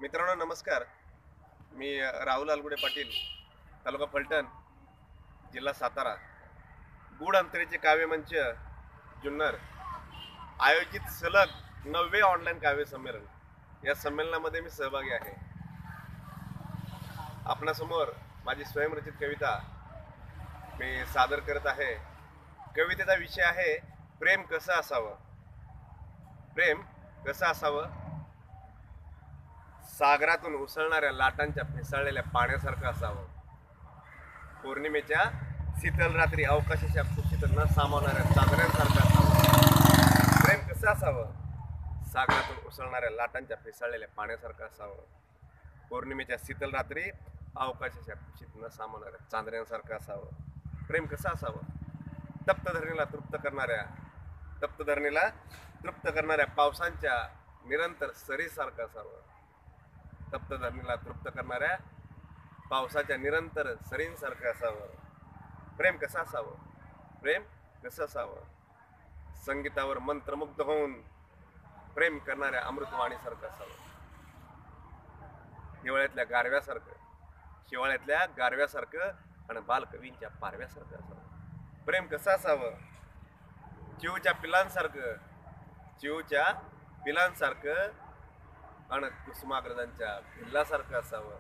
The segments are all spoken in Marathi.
मित्रांनो नमस्कार. मी राहुल अलगुडे पाटील, तालुका फलटण, जिल्हा सातारा. गूढ अंतरेचे काव्यमंच जुन्नर आयोजित सलग 9वे ऑनलाईन काव्य संमेलन. या संमेलनामध्ये मी सहभागी आहे. आपणासमोर माझी स्वयंरचित कविता मी सादर करत आहे. कवितेचा विषय आहे प्रेम कसं असावं. प्रेम कसं असावं. सागरातून उसळणाऱ्या लाटांच्या फेसाळलेल्या पाण्यासारखं असावं. पौर्णिमेच्या शीतल रात्री अवकाशाच्या कुशीत न सामावणाऱ्या चांदण्यांसारखं असावं. प्रेम कसं असावं. सागरातून उसळणाऱ्या लाटांच्या फेसाळलेल्या पाण्यासारखं असावं. पौर्णिमेच्या शीतल रात्री अवकाशाच्या कुशीत न सामावणाऱ्या चांदण्यांसारखं असावं. प्रेम कसं असावं. तप्त धरणीला तृप्त करणाऱ्या पावसांच्या निरंतर सरीसारखं असावं. तप्त धरणीला तृप्त करणाऱ्या पावसाच्या निरंतर सरींसारखं असावं. प्रेम कसं असावं. प्रेम कसं असावं. संगीतावर मंत्रमुग्ध होऊन प्रेम करणाऱ्या अमृतवाणीसारखं असावं. हिवाळ्यातल्या गारव्यासारखं आणि बालकवींच्या पारव्यासारखं असावं. प्रेम कसं असावं. चिवच्या पिलांसारखं आणि कुसुमाग्रजांच्या भिल्लासारखं असावं.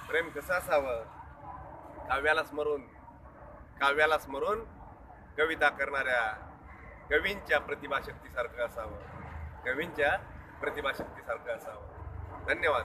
प्रेम कसं असावं. काव्याला स्मरून कविता करणाऱ्या कवींच्या प्रतिभाशक्तीसारखं असावं. धन्यवाद.